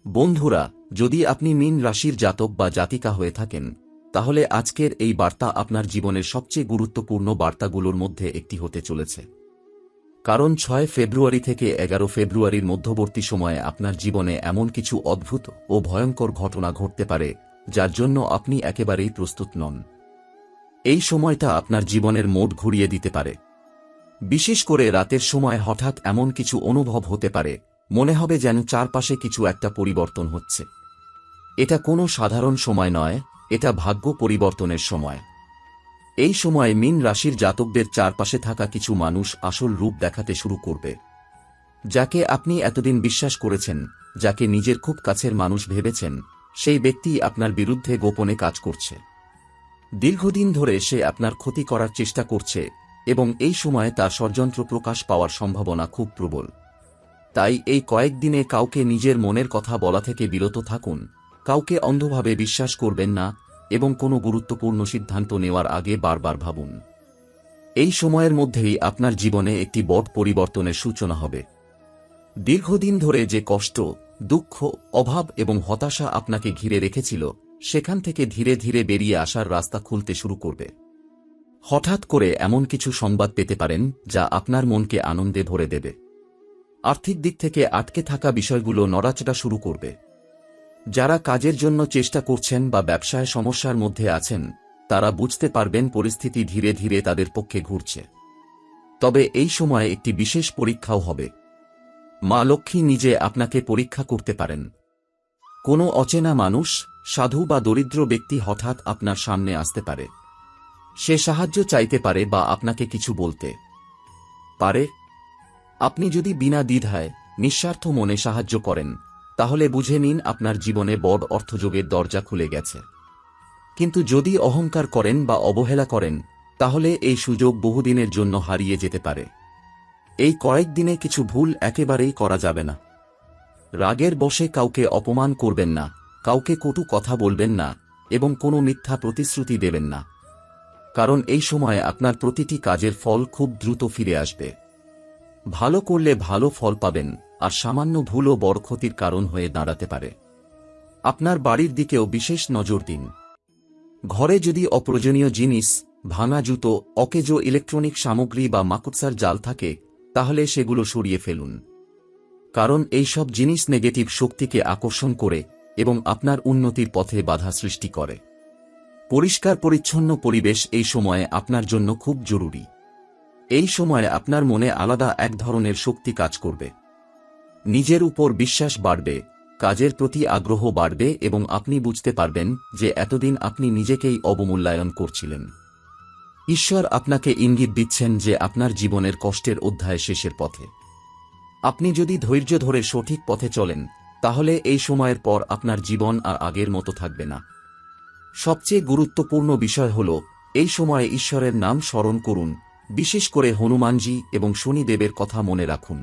বন্ধুরা, যদি আপনি মীন রাশির জাতক বা জাতিকা হয়ে থাকেন, তাহলে আজকের এই বার্তা আপনার জীবনের সবচেয়ে গুরুত্বপূর্ণ বার্তাগুলোর মধ্যে একটি হতে চলেছে। কারণ ৬ ফেব্রুয়ারি থেকে ১১ ফেব্রুয়ারির মধ্যবর্তী সময়ে আপনার জীবনে এমন কিছু অদ্ভুত ও ভয়ঙ্কর ঘটনা ঘটতে পারে, যার জন্য আপনি একেবারেই প্রস্তুত নন। এই সময়টা আপনার জীবনের মোড় ঘুরিয়ে দিতে পারে। বিশেষ করে রাতের সময় হঠাৎ এমন কিছু অনুভব হতে পারে, মনে হবে যেন চারপাশে কিছু একটা পরিবর্তন হচ্ছে। এটা কোনো সাধারণ সময় নয়, এটা ভাগ্য পরিবর্তনের সময়। এই সময় মীন রাশির জাতকদের চারপাশে থাকা কিছু মানুষ আসল রূপ দেখাতে শুরু করবে। যাকে আপনি এতদিন বিশ্বাস করেছেন, যাকে নিজের খুব কাছের মানুষ ভেবেছেন, সেই ব্যক্তি আপনার বিরুদ্ধে গোপনে কাজ করছে। দীর্ঘদিন ধরে সে আপনার ক্ষতি করার চেষ্টা করছে এবং এই সময়ে তার ষড়যন্ত্র প্রকাশ পাওয়ার সম্ভাবনা খুব প্রবল। তাই এই কয়েকদিনে কাউকে নিজের মনের কথা বলা থেকে বিরত থাকুন, কাউকে অন্ধভাবে বিশ্বাস করবেন না এবং কোনো গুরুত্বপূর্ণ সিদ্ধান্ত নেওয়ার আগে বারবার ভাবুন। এই সময়ের মধ্যেই আপনার জীবনে একটি বড় পরিবর্তনের সূচনা হবে। দীর্ঘদিন ধরে যে কষ্ট, দুঃখ, অভাব এবং হতাশা আপনাকে ঘিরে রেখেছিল, সেখান থেকে ধীরে ধীরে বেরিয়ে আসার রাস্তা খুলতে শুরু করবে। হঠাৎ করে এমন কিছু সংবাদ পেতে পারেন যা আপনার মনকে আনন্দে ভরে দেবে। আর্থিক দিক থেকে আটকে থাকা বিষয়গুলো নড়াচড়া শুরু করবে। যারা কাজের জন্য চেষ্টা করছেন বা ব্যবসায় সমস্যার মধ্যে আছেন, তারা বুঝতে পারবেন পরিস্থিতি ধীরে ধীরে তাদের পক্ষে ঘুরছে। তবে এই সময়ে একটি বিশেষ পরীক্ষাও হবে। মা লক্ষ্মী নিজে আপনাকে পরীক্ষা করতে পারেন। কোনো অচেনা মানুষ, সাধু বা দরিদ্র ব্যক্তি হঠাৎ আপনার সামনে আসতে পারে। সে সাহায্য চাইতে পারে বা আপনাকে কিছু বলতে পারে। আপনি যদি বিনা দ্বিধায়, নিঃস্বার্থ মনে সাহায্য করেন, তাহলে বুঝে নিন আপনার জীবনে বড় অর্থযোগের দরজা খুলে গেছে। কিন্তু যদি অহংকার করেন বা অবহেলা করেন, তাহলে এই সুযোগ বহুদিনের জন্য হারিয়ে যেতে পারে। এই কয়েকদিনে কিছু ভুল একেবারেই করা যাবে না। রাগের বশে কাউকে অপমান করবেন না, কাউকে কটু কথা বলবেন না এবং কোনো মিথ্যা প্রতিশ্রুতি দেবেন না। কারণ এই সময়ে আপনার প্রতিটি কাজের ফল খুব দ্রুত ফিরে আসবে। ভালো করলে ভালো ফল পাবেন, আর সামান্য ভুলও বড় ক্ষতির কারণ হয়ে দাঁড়াতে পারে। আপনার বাড়ির দিকেও বিশেষ নজর দিন। ঘরে যদি অপ্রয়োজনীয় জিনিস, ভাঙা জুতো, অকেজো ইলেকট্রনিক সামগ্রী বা মাকড়সার জাল থাকে, তাহলে সেগুলো সরিয়ে ফেলুন। কারণ এই সব জিনিস নেগেটিভ শক্তিকে আকর্ষণ করে এবং আপনার উন্নতির পথে বাধা সৃষ্টি করে। পরিষ্কার পরিচ্ছন্ন পরিবেশ এই সময়ে আপনার জন্য খুব জরুরি। এই সময়ে আপনার মনে আলাদা এক ধরনের শক্তি কাজ করবে। নিজের উপর বিশ্বাস বাড়বে, কাজের প্রতি আগ্রহ বাড়বে এবং আপনি বুঝতে পারবেন যে এতদিন আপনি নিজেকেই অবমূল্যায়ন করছিলেন। ঈশ্বর আপনাকে ইঙ্গিত দিচ্ছেন যে আপনার জীবনের কষ্টের অধ্যায় শেষের পথে। আপনি যদি ধৈর্য ধরে সঠিক পথে চলেন, তাহলে এই সময়ের পর আপনার জীবন আর আগের মতো থাকবে না। সবচেয়ে গুরুত্বপূর্ণ বিষয় হল, এই সময়ে ঈশ্বরের নাম স্মরণ করুন, বিশেষ করে হনুমানজি এবং শনিদেবের কথা মনে রাখুন।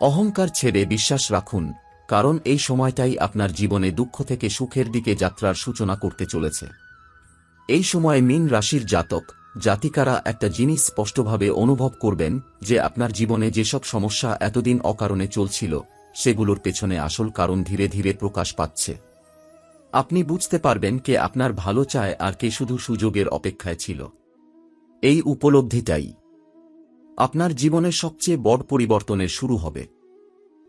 অহংকার ছেড়ে বিশ্বাস রাখুন, কারণ এই সময়টাই আপনার জীবনে দুঃখ থেকে সুখের দিকে যাত্রার সূচনা করতে চলেছে। এই সময় মীন রাশির জাতক জাতিকারা একটা জিনিস স্পষ্টভাবে অনুভব করবেন যে আপনার জীবনে যেসব সমস্যা এতদিন অকারণে চলছিল, সেগুলোর পেছনে আসল কারণ ধীরে ধীরে প্রকাশ পাচ্ছে। আপনি বুঝতে পারবেন কে আপনার ভালো চায় আর কে শুধু সুযোগের অপেক্ষায় ছিল। এই উপলব্ধিটাই আপনার জীবনের সবচেয়ে বড় পরিবর্তনের শুরু হবে।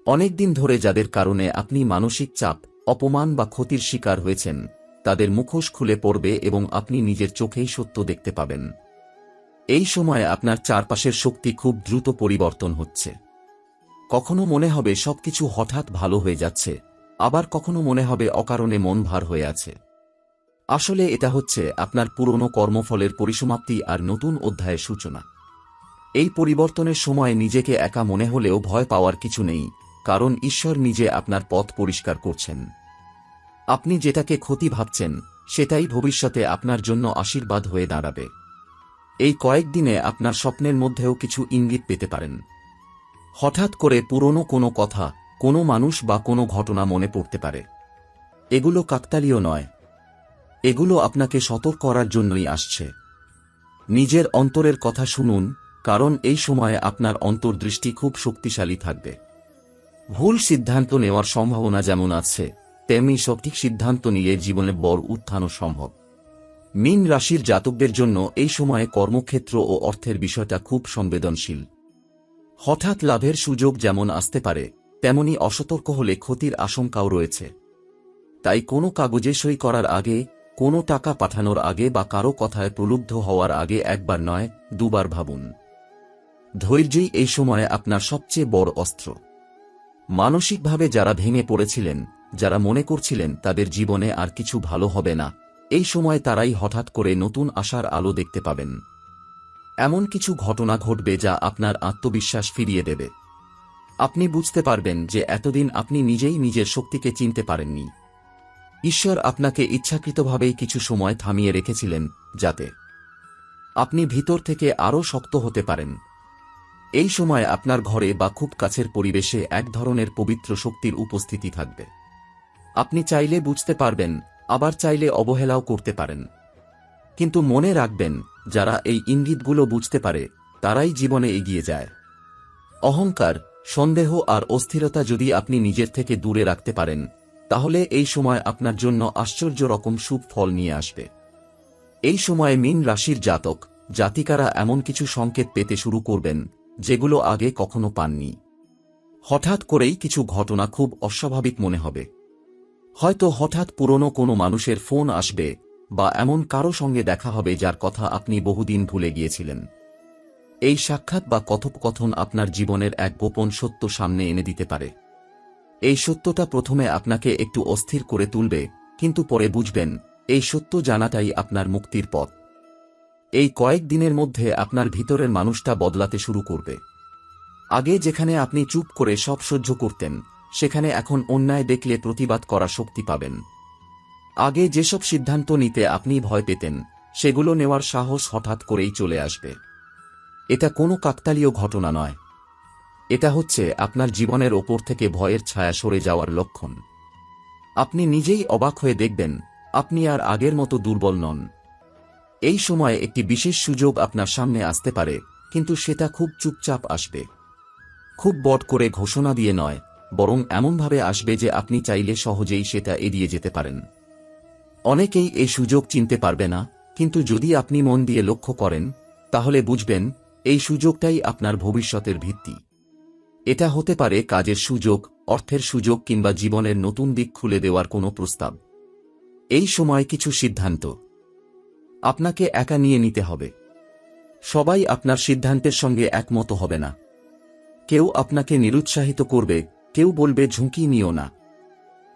অনেকদিন ধরে যাদের কারণে আপনি মানসিক চাপ, অপমান বা ক্ষতির শিকার হয়েছেন, তাদের মুখোশ খুলে পড়বে এবং আপনি নিজের চোখেই সত্য দেখতে পাবেন। এই সময়ে আপনার চারপাশের শক্তি খুব দ্রুত পরিবর্তন হচ্ছে। কখনো মনে হবে সবকিছু হঠাৎ ভালো হয়ে যাচ্ছে, আবার কখনো মনে হবে অকারণে মন ভার হয়ে আছে। আসলে এটা হচ্ছে আপনার পুরনো কর্মফলের পরিসমাপ্তি আর নতুন অধ্যায়ের সূচনা। এই পরিবর্তনের সময় নিজেকে একা মনে হলেও ভয় পাওয়ার কিছু নেই, কারণ ঈশ্বর নিজে আপনার পথ পরিষ্কার করছেন। আপনি যেটাকে ক্ষতি ভাবছেন, সেটাই ভবিষ্যতে আপনার জন্য আশীর্বাদ হয়ে দাঁড়াবে। এই কয়েকদিনে আপনার স্বপ্নের মধ্যেও কিছু ইঙ্গিত পেতে পারেন। হঠাৎ করে পুরনো কোনো কথা, কোনো মানুষ বা কোনো ঘটনা মনে পড়তে পারে। এগুলো কাকতালীয় নয়, এগুলো আপনাকে সতর্ক করার জন্যই আসছে। নিজের অন্তরের কথা শুনুন, কারণ এই সময়ে আপনার অন্তর্দৃষ্টি খুব শক্তিশালী থাকবে। ভুল সিদ্ধান্ত নেওয়ার সম্ভাবনা যেমন আছে, তেমনি সঠিক সিদ্ধান্ত নিয়ে জীবনে বড় উত্থানও সম্ভব। মীন রাশির জাতকদের জন্য এই সময়ে কর্মক্ষেত্র ও অর্থের বিষয়টা খুব সংবেদনশীল। হঠাৎ লাভের সুযোগ যেমন আসতে পারে, তেমনি অসতর্ক হলে ক্ষতির আশঙ্কাও রয়েছে। তাই কোনো কাগজে সই করার আগে, কোনো টাকা পাঠানোর আগে বা কারো কথায় প্রলুব্ধ হওয়ার আগে একবার নয়, দুবার ভাবুন। ধৈর্যই এই সময়ে আপনার সবচেয়ে বড় অস্ত্র। মানসিকভাবে যারা ভেঙে পড়েছিলেন, যারা মনে করছিলেন তাদের জীবনে আর কিছু ভালো হবে না, এই সময় তারাই হঠাৎ করে নতুন আশার আলো দেখতে পাবেন। এমন কিছু ঘটনা ঘটবে যা আপনার আত্মবিশ্বাস ফিরিয়ে দেবে। আপনি বুঝতে পারবেন যে এতদিন আপনি নিজেই নিজের শক্তিকে চিনতে পারেননি। ঈশ্বর আপনাকে ইচ্ছাকৃতভাবেই কিছু সময় থামিয়ে রেখেছিলেন, যাতে আপনি ভিতর থেকে আরও শক্ত হতে পারেন। এই সময় আপনার ঘরে বা খুব কাছের পরিবেশে এক ধরনের পবিত্র শক্তির উপস্থিতি থাকবে। আপনি চাইলে বুঝতে পারবেন, আবার চাইলে অবহেলাও করতে পারেন। কিন্তু মনে রাখবেন, যারা এই ইঙ্গিতগুলো বুঝতে পারে তারাই জীবনে এগিয়ে যায়। অহংকার, সন্দেহ আর অস্থিরতা যদি আপনি নিজের থেকে দূরে রাখতে পারেন, তাহলে এই সময় আপনার জন্য আশ্চর্য রকম শুভ ফল নিয়ে আসবে। এই সময়ে মীন রাশির জাতক জাতিকারা এমন কিছু সংকেত পেতে শুরু করবেন যেগুলো আগে কখনো পাননি। হঠাৎ করেই কিছু ঘটনা খুব অস্বাভাবিক মনে হবে। হয়তো হঠাৎ পুরনো কোনো মানুষের ফোন আসবে, বা এমন কারো সঙ্গে দেখা হবে যার কথা আপনি বহুদিন ভুলে গিয়েছিলেন। এই সাক্ষাৎ বা কথোপকথন আপনার জীবনের এক গোপন সত্য সামনে এনে দিতে পারে। এই সত্যটা প্রথমে আপনাকে একটু অস্থির করে তুলবে, কিন্তু পরে বুঝবেন এই সত্য জানাটাই আপনার মুক্তির পথ। এই কয়েক দিনের মধ্যে আপনার ভিতরের মানুষটা বদলাতে শুরু করবে। আগে যেখানে আপনি চুপ করে সব সহ্য করতেন, সেখানে এখন অন্যায় দেখলে প্রতিবাদ করার শক্তি পাবেন। আগে যেসব সিদ্ধান্ত নিতে আপনি ভয় পেতেন, সেগুলো নেওয়ার সাহস হঠাৎ করেই চলে আসবে। এটা কোনো কাকতালীয় ঘটনা নয়, এটা হচ্ছে আপনার জীবনের ওপর থেকে ভয়ের ছায়া সরে যাওয়ার লক্ষণ। আপনি নিজেই অবাক হয়ে দেখবেন, আপনি আর আগের মতো দুর্বল নন। এই সময়ে একটি বিশেষ সুযোগ আপনার সামনে আসতে পারে, কিন্তু সেটা খুব চুপচাপ আসবে। খুব বড় করে ঘোষণা দিয়ে নয়, বরং এমনভাবে আসবে যে আপনি চাইলে সহজেই সেটা এড়িয়ে যেতে পারেন। অনেকেই এই সুযোগ চিনতে পারবে না, কিন্তু যদি আপনি মন দিয়ে লক্ষ্য করেন, তাহলে বুঝবেন এই সুযোগটাই আপনার ভবিষ্যতের ভিত্তি। এটা হতে পারে কাজের সুযোগ, অর্থের সুযোগ কিংবা জীবনের নতুন দিক খুলে দেওয়ার কোনো প্রস্তাব। এই সময় কিছু সিদ্ধান্ত আপনাকে একা নিয়ে নিতে হবে। সবাই আপনার সিদ্ধান্তের সঙ্গে একমত হবে না। কেউ আপনাকে নিরুৎসাহিত করবে, কেউ বলবে ঝুঁকি নিও না।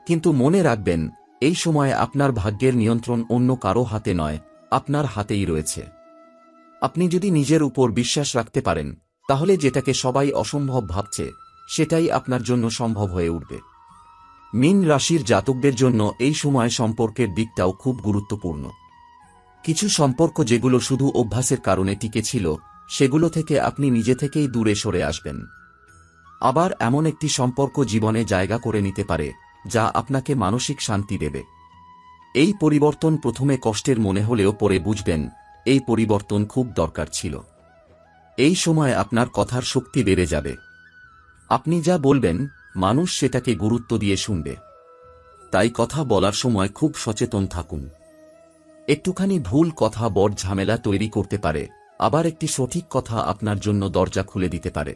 কিন্তু মনে রাখবেন, এই সময়ে আপনার ভাগ্যের নিয়ন্ত্রণ অন্য কারো হাতে নয়, আপনার হাতেই রয়েছে। আপনি যদি নিজের উপর বিশ্বাস রাখতে পারেন, তাহলে যেটাকে সবাই অসম্ভব ভাবছে, সেটাই আপনার জন্য সম্ভব হয়ে উঠবে। মীন রাশির জাতকদের জন্য এই সময় সম্পর্কের দিকটাও খুব গুরুত্বপূর্ণ। কিছু সম্পর্ক যেগুলো শুধু অভ্যাসের কারণে টিকে ছিল, সেগুলো থেকে আপনি নিজে থেকেই দূরে সরে আসবেন। আবার এমন একটি সম্পর্ক জীবনে জায়গা করে নিতে পারে, যা আপনাকে মানসিক শান্তি দেবে। এই পরিবর্তন প্রথমে কষ্টের মনে হলেও পরে বুঝবেন এই পরিবর্তন খুব দরকার ছিল। এই সময় আপনার কথার শক্তি বেড়ে যাবে। আপনি যা বলবেন, মানুষ সেটাকে গুরুত্ব দিয়ে শুনবে। তাই কথা বলার সময় খুব সচেতন থাকুন। একটুখানি ভুল কথা বড় ঝামেলা তৈরি করতে পারে, আবার একটি সঠিক কথা আপনার জন্য দরজা খুলে দিতে পারে।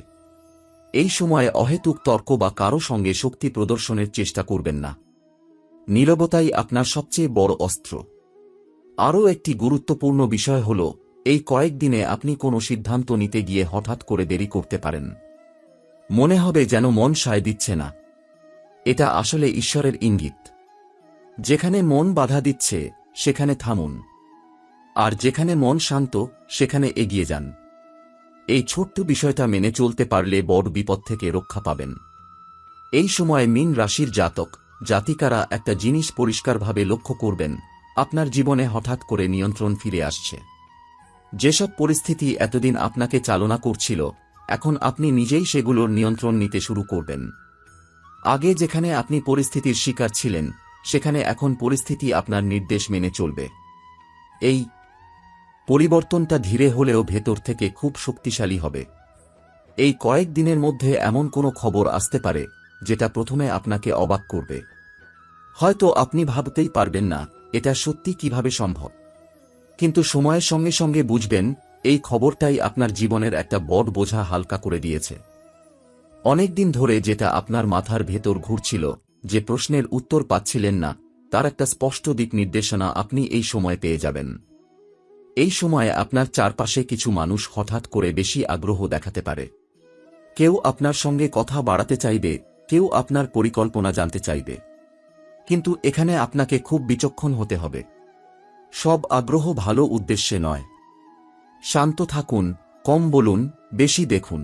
এই সময়ে অহেতুক তর্ক বা কারো সঙ্গে শক্তি প্রদর্শনের চেষ্টা করবেন না। নীরবতাই আপনার সবচেয়ে বড় অস্ত্র। আরও একটি গুরুত্বপূর্ণ বিষয় হল, এই কয়েকদিনে আপনি কোনো সিদ্ধান্ত নিতে গিয়ে হঠাৎ করে দেরি করতে পারেন। মনে হবে যেন মন সায় দিচ্ছে না। এটা আসলে ঈশ্বরের ইঙ্গিত। যেখানে মন বাধা দিচ্ছে, সেখানে থামুন। আর যেখানে মন শান্ত, সেখানে এগিয়ে যান। এই ছোট্ট বিষয়টা মেনে চলতে পারলে বড় বিপদ থেকে রক্ষা পাবেন। এই সময়ে মীন রাশির জাতক জাতিকারা একটা জিনিস পরিষ্কারভাবে লক্ষ্য করবেন, আপনার জীবনে হঠাৎ করে নিয়ন্ত্রণ ফিরে আসছে। যেসব পরিস্থিতি এতদিন আপনাকে চালনা করছিল, এখন আপনি নিজেই সেগুলোর নিয়ন্ত্রণ নিতে শুরু করবেন। আগে যেখানে আপনি পরিস্থিতির শিকার ছিলেন, সেখানে এখন পরিস্থিতি আপনার নির্দেশ মেনে চলবে। এই পরিবর্তনটা ধীরে হলেও ভেতর থেকে খুব শক্তিশালী হবে। এই কয়েক দিনের মধ্যে এমন কোনো খবর আসতে পারে, যেটা প্রথমে আপনাকে অবাক করবে। হয়তো আপনি ভাবতেই পারবেন না এটা সত্যি কিভাবে সম্ভব, কিন্তু সময়ের সঙ্গে সঙ্গে বুঝবেন এই খবরটাই আপনার জীবনের একটা বড় বোঝা হালকা করে দিয়েছে। অনেকদিন ধরে যেটা আপনার মাথার ভেতর ঘুরছিল, যে প্রশ্নের উত্তর পাচ্ছিলেন না, তার একটা স্পষ্ট দিক নির্দেশনা আপনি এই সময় পেয়ে যাবেন। এই সময়ে আপনার চারপাশে কিছু মানুষ হঠাৎ করে বেশি আগ্রহ দেখাতে পারে। কেউ আপনার সঙ্গে কথা বাড়াতে চাইবে, কেউ আপনার পরিকল্পনা জানতে চাইবে। কিন্তু এখানে আপনাকে খুব বিচক্ষণ হতে হবে। সব আগ্রহ ভালো উদ্দেশ্যে নয়। শান্ত থাকুন, কম বলুন, বেশি দেখুন।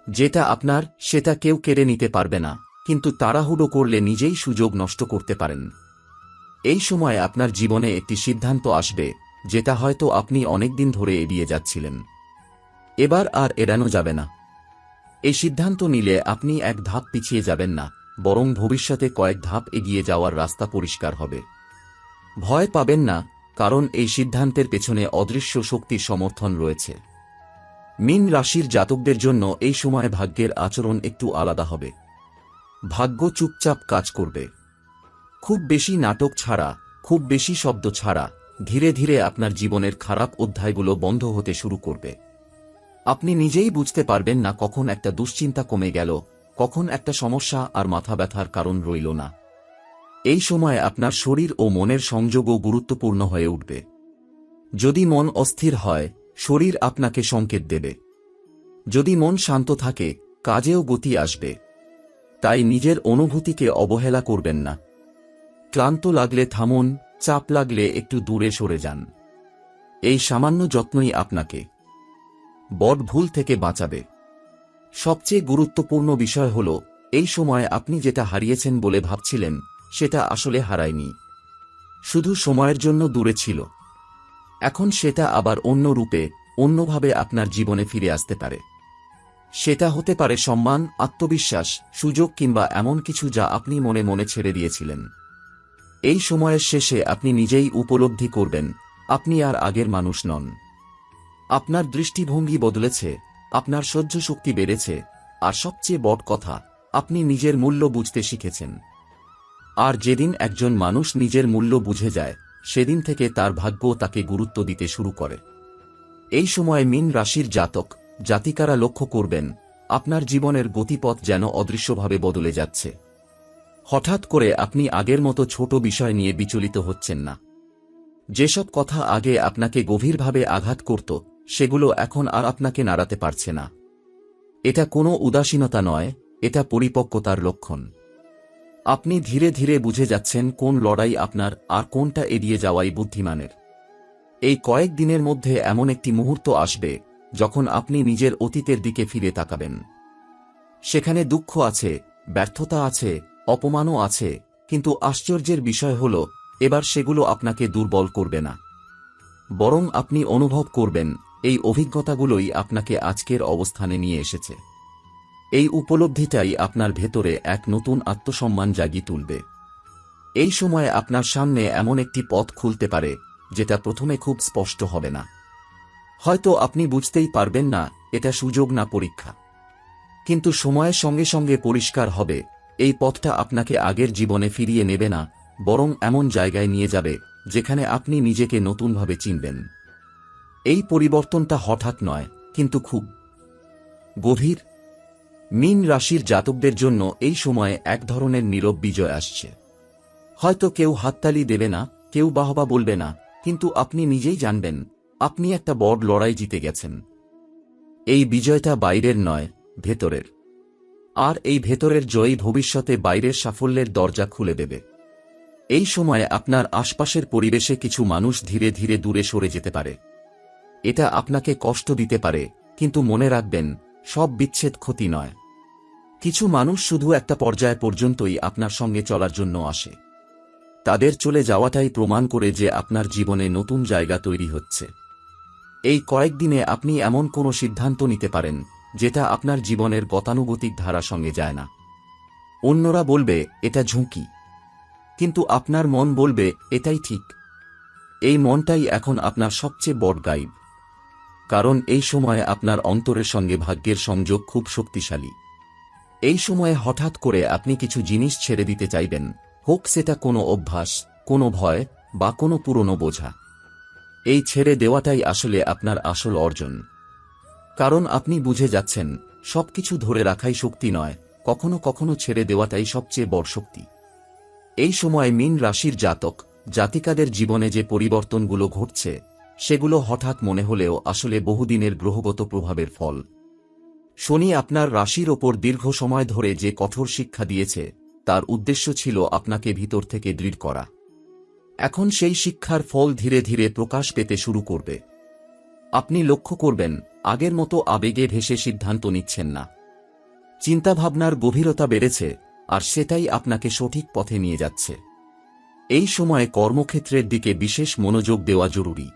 যেটা আপনার সেটা কেউ কেড়ে নিতে পারবে না, কিন্তু তাড়াহুড়ো করলে নিজেই সুযোগ নষ্ট করতে পারেন। এই সময় আপনার জীবনে একটি সিদ্ধান্ত আসবে, যেটা হয়তো আপনি অনেকদিন ধরে এড়িয়ে যাচ্ছিলেন। এবার আর এড়ানো যাবে না। এই সিদ্ধান্ত নিলে আপনি এক ধাপ পিছিয়ে যাবেন না, বরং ভবিষ্যতে কয়েক ধাপ এগিয়ে যাওয়ার রাস্তা পরিষ্কার হবে। ভয় পাবেন না, কারণ এই সিদ্ধান্তের পেছনে অদৃশ্য শক্তির সমর্থন রয়েছে। মীন রাশির জাতকদের জন্য এই সময় ভাগ্যের আচরণ একটু আলাদা হবে। ভাগ্য চুপচাপ কাজ করবে। খুব বেশি নাটক ছাড়া, খুব বেশি শব্দ ছাড়া ধীরে ধীরে আপনার জীবনের খারাপ অধ্যায়গুলো বন্ধ হতে শুরু করবে। আপনি নিজেই বুঝতে পারবেন না কখন একটা দুশ্চিন্তা কমে গেল, কখন একটা সমস্যা আর মাথা ব্যথার কারণ রইল না। এই সময় আপনার শরীর ও মনের সংযোগও গুরুত্বপূর্ণ হয়ে উঠবে। যদি মন অস্থির হয়, শরীর আপনাকে সংকেত দেবে। যদি মন শান্ত থাকে, কাজেও গতি আসবে। তাই নিজের অনুভূতিকে অবহেলা করবেন না। ক্লান্ত লাগলে থামুন, চাপ লাগলে একটু দূরে সরে যান। এই সামান্য যত্নই আপনাকে বড় ভুল থেকে বাঁচাবে। সবচেয়ে গুরুত্বপূর্ণ বিষয় হল, এই সময় আপনি যেটা হারিয়েছেন বলে ভাবছিলেন, সেটা আসলে হারায়নি। শুধু সময়ের জন্য দূরে ছিল। এখন সেটা আবার অন্য রূপে, অন্যভাবে আপনার জীবনে ফিরে আসতে পারে। সেটা হতে পারে সম্মান, আত্মবিশ্বাস, সুযোগ কিংবা এমন কিছু যা আপনি মনে মনে ছেড়ে দিয়েছিলেন। এই সময়ের শেষে আপনি নিজেই উপলব্ধি করবেন, আপনি আর আগের মানুষ নন। আপনার দৃষ্টিভঙ্গি বদলেছে, আপনার সহ্য শক্তি বেড়েছে, আর সবচেয়ে বড় কথা, আপনি নিজের মূল্য বুঝতে শিখেছেন। আর যেদিন একজন মানুষ নিজের মূল্য বুঝে যায়, সেদিন থেকে তার ভাগ্য তাকে গুরুত্ব দিতে শুরু করে। এই সময় মীন রাশির জাতক জাতিকারা লক্ষ্য করবেন, আপনার জীবনের গতিপথ যেন অদৃশ্যভাবে বদলে যাচ্ছে। হঠাৎ করে আপনি আগের মতো ছোট বিষয় নিয়ে বিচলিত হচ্ছেন না। যেসব কথা আগে আপনাকে গভীরভাবে আঘাত করত, সেগুলো এখন আর আপনাকে নাড়াতে পারছে না। এটা কোনো উদাসীনতা নয়, এটা পরিপক্কতার লক্ষণ। আপনি ধীরে ধীরে বুঝে যাচ্ছেন কোন লড়াই আপনার আর কোনটা এড়িয়ে যাওয়াই বুদ্ধিমানের। এই কয়েক দিনের মধ্যে এমন একটি মুহূর্ত আসবে, যখন আপনি নিজের অতীতের দিকে ফিরে তাকাবেন। সেখানে দুঃখ আছে, ব্যর্থতা আছে, অপমানও আছে, কিন্তু আশ্চর্যের বিষয় হল, এবার সেগুলো আপনাকে দুর্বল করবে না। বরং আপনি অনুভব করবেন, এই অভিজ্ঞতাগুলোই আপনাকে আজকের অবস্থানে নিয়ে এসেছে। এই উপলব্ধিটাই আপনার ভেতরে এক নতুন আত্মসম্মান জাগিয়ে তুলবে। এই সময়ে আপনার সামনে এমন একটি পথ খুলতে পারে, যেটা প্রথমে খুব স্পষ্ট হবে না। হয়তো আপনি বুঝতেই পারবেন না এটা সুযোগ না পরীক্ষা। কিন্তু সময়ের সঙ্গে সঙ্গে পরিষ্কার হবে, এই পথটা আপনাকে আগের জীবনে ফিরিয়ে নেবে না, বরং এমন জায়গায় নিয়ে যাবে, যেখানে আপনি নিজেকে নতুনভাবে চিনবেন। এই পরিবর্তনটা হঠাৎ নয়, কিন্তু খুব গভীর। মীন রাশির জাতকদের জন্য এই সময়ে এক ধরনের নীরব বিজয় আসছে। হয়তো কেউ হাততালি দেবে না, কেউ বাহবা বলবে না, কিন্তু আপনি নিজেই জানবেন, আপনি একটা বড় লড়াই জিতে গেছেন। এই বিজয়টা বাইরের নয়, ভেতরের। আর এই ভেতরের জয়ই ভবিষ্যতে বাইরের সাফল্যের দরজা খুলে দেবে। এই সময়ে আপনার আশপাশের পরিবেশে কিছু মানুষ ধীরে ধীরে দূরে সরে যেতে পারে। এটা আপনাকে কষ্ট দিতে পারে, কিন্তু মনে রাখবেন, সব বিচ্ছেদ ক্ষতি নয়। কিছু মানুষ শুধু একটা পর্যায় পর্যন্তই আপনার সঙ্গে চলার জন্য আসে। তাদের চলে যাওয়াটাই প্রমাণ করে যে আপনার জীবনে নতুন জায়গা তৈরি হচ্ছে। এই কয়েকদিনে আপনি এমন কোনো সিদ্ধান্ত নিতে পারেন, যেটা আপনার জীবনের গতানুগতিক ধারা সঙ্গে যায় না। অন্যরা বলবে এটা ঝুঁকি, কিন্তু আপনার মন বলবে এটাই ঠিক। এই মনটাই এখন আপনার সবচেয়ে বড় গাইড। কারণ এই সময়ে আপনার অন্তরের সঙ্গে ভাগ্যের সংযোগ খুব শক্তিশালী। এই সময়ে হঠাৎ করে আপনি কিছু জিনিস ছেড়ে দিতে চাইবেন, হোক সেটা কোনো অভ্যাস, কোনো ভয় বা কোনো পুরনো বোঝা। এই ছেড়ে দেওয়াটাই আসলে আপনার আসল অর্জন। কারণ আপনি বুঝে যাচ্ছেন, সবকিছু ধরে রাখাই শক্তি নয়, কখনো কখনো ছেড়ে দেওয়াটাই সবচেয়ে বড় শক্তি। এই সময় মীন রাশির জাতক জাতিকাদের জীবনে যে পরিবর্তনগুলো ঘটছে, সেগুলো হঠাৎ মনে হলেও আসলে বহুদিনের গ্রহগত প্রভাবের ফল। শনি আপনার রাশির ওপর দীর্ঘ সময় ধরে যে কঠোর শিক্ষা দিয়েছে, তার উদ্দেশ্য ছিল আপনাকে ভিতর থেকে দৃঢ় করা। এখন সেই শিক্ষার ফল ধীরে ধীরে প্রকাশ পেতে শুরু করবে। আপনি লক্ষ্য করবেন, আগের মতো আবেগে ভেসে সিদ্ধান্ত নিচ্ছেন না। চিন্তাভাবনার গভীরতা বেড়েছে, আর সেটাই আপনাকে সঠিক পথে নিয়ে যাচ্ছে। এই সময়ে কর্মক্ষেত্রের দিকে বিশেষ মনোযোগ দেওয়া জরুরি।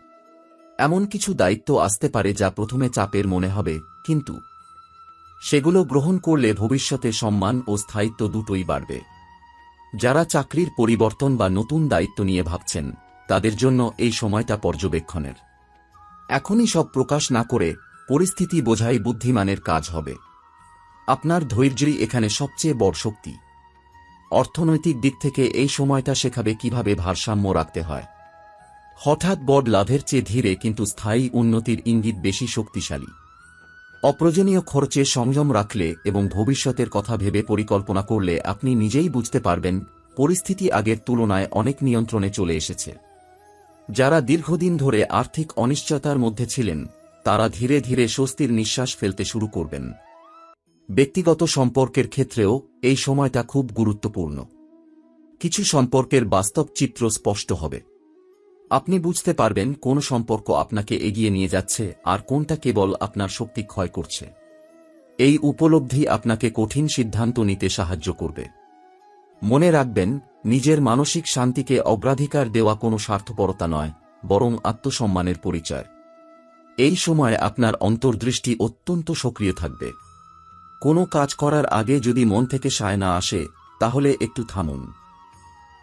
এমন কিছু দায়িত্ব আসতে পারে যা প্রথমে চাপের মনে হবে, কিন্তু সেগুলো গ্রহণ করলে ভবিষ্যতে সম্মান ও স্থায়িত্ব দুটোই বাড়বে। যারা চাকরির পরিবর্তন বা নতুন দায়িত্ব নিয়ে ভাবছেন, তাদের জন্য এই সময়টা পর্যবেক্ষণের। এখনই সব প্রকাশ না করে পরিস্থিতি বোঝাই বুদ্ধিমানের কাজ হবে। আপনার ধৈর্যই এখানে সবচেয়ে বড় শক্তি। অর্থনৈতিক দিক থেকে এই সময়টা শেখাবে কিভাবে ভারসাম্য রাখতে হয়। হঠাৎ বড় লাভের চেয়ে ধীরে কিন্তু স্থায়ী উন্নতির ইঙ্গিত বেশি শক্তিশালী। অপ্রয়োজনীয় খরচে সংযম রাখলে এবং ভবিষ্যতের কথা ভেবে পরিকল্পনা করলে আপনি নিজেই বুঝতে পারবেন, পরিস্থিতি আগের তুলনায় অনেক নিয়ন্ত্রণে চলে এসেছে। যারা দীর্ঘদিন ধরে আর্থিক অনিশ্চয়তার মধ্যে ছিলেন, তারা ধীরে ধীরে স্বস্তির নিঃশ্বাস ফেলতে শুরু করবেন। ব্যক্তিগত সম্পর্কের ক্ষেত্রেও এই সময়টা খুব গুরুত্বপূর্ণ। কিছু সম্পর্কের বাস্তব চিত্র স্পষ্ট হবে। আপনি বুঝতে পারবেন কোন সম্পর্ক আপনাকে এগিয়ে নিয়ে যাচ্ছে আর কোনটা কেবল আপনার শক্তি ক্ষয় করছে। এই উপলব্ধি আপনাকে কঠিন সিদ্ধান্ত নিতে সাহায্য করবে। মনে রাখবেন, নিজের মানসিক শান্তিকে অগ্রাধিকার দেওয়া কোনো স্বার্থপরতা নয়, বরং আত্মসম্মানের পরিচয়। এই সময় আপনার অন্তর্দৃষ্টি অত্যন্ত সক্রিয় থাকবে। কোনো কাজ করার আগে যদি মন থেকে সায় না আসে, তাহলে একটু থামুন।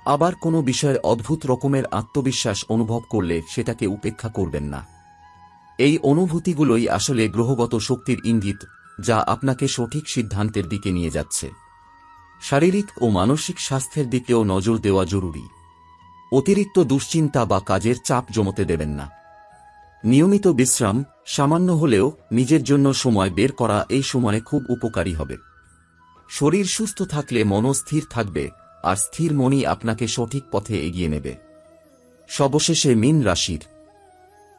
আবার কোনো বিষয়ে অদ্ভুত রকমের আত্মবিশ্বাস অনুভব করলে সেটাকে উপেক্ষা করবেন না। এই অনুভূতিগুলোই আসলে গ্রহগত শক্তির ইঙ্গিত, যা আপনাকে সঠিক সিদ্ধান্তের দিকে নিয়ে যাচ্ছে। শারীরিক ও মানসিক স্বাস্থ্যের দিকেও নজর দেওয়া জরুরি। অতিরিক্ত দুশ্চিন্তা বা কাজের চাপ জমতে দেবেন না। নিয়মিত বিশ্রাম, সামান্য হলেও নিজের জন্য সময় বের করা এই সময়ে খুব উপকারী হবে। শরীর সুস্থ থাকলে মনও স্থির থাকবে, আর স্থির মনই আপনাকে সঠিক পথে এগিয়ে নেবে। সবশেষে মীন রাশির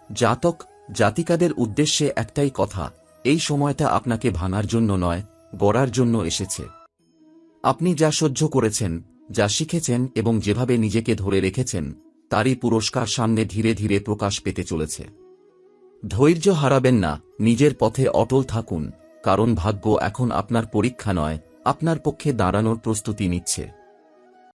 জাতক জাতিকাদের উদ্দেশ্যে একটাই কথা, এই সময়টা আপনাকে ভাঙার জন্য নয়, গড়ার জন্য এসেছে। আপনি যা সহ্য করেছেন, যা শিখেছেন এবং যেভাবে নিজেকে ধরে রেখেছেন, তারই পুরস্কার সামনে ধীরে ধীরে প্রকাশ পেতে চলেছে। ধৈর্য হারাবেন না, নিজের পথে অটল থাকুন, কারণ ভাগ্য এখন আপনার পরীক্ষা নয়, আপনার পক্ষে দাঁড়ানোর প্রস্তুতি নিচ্ছে।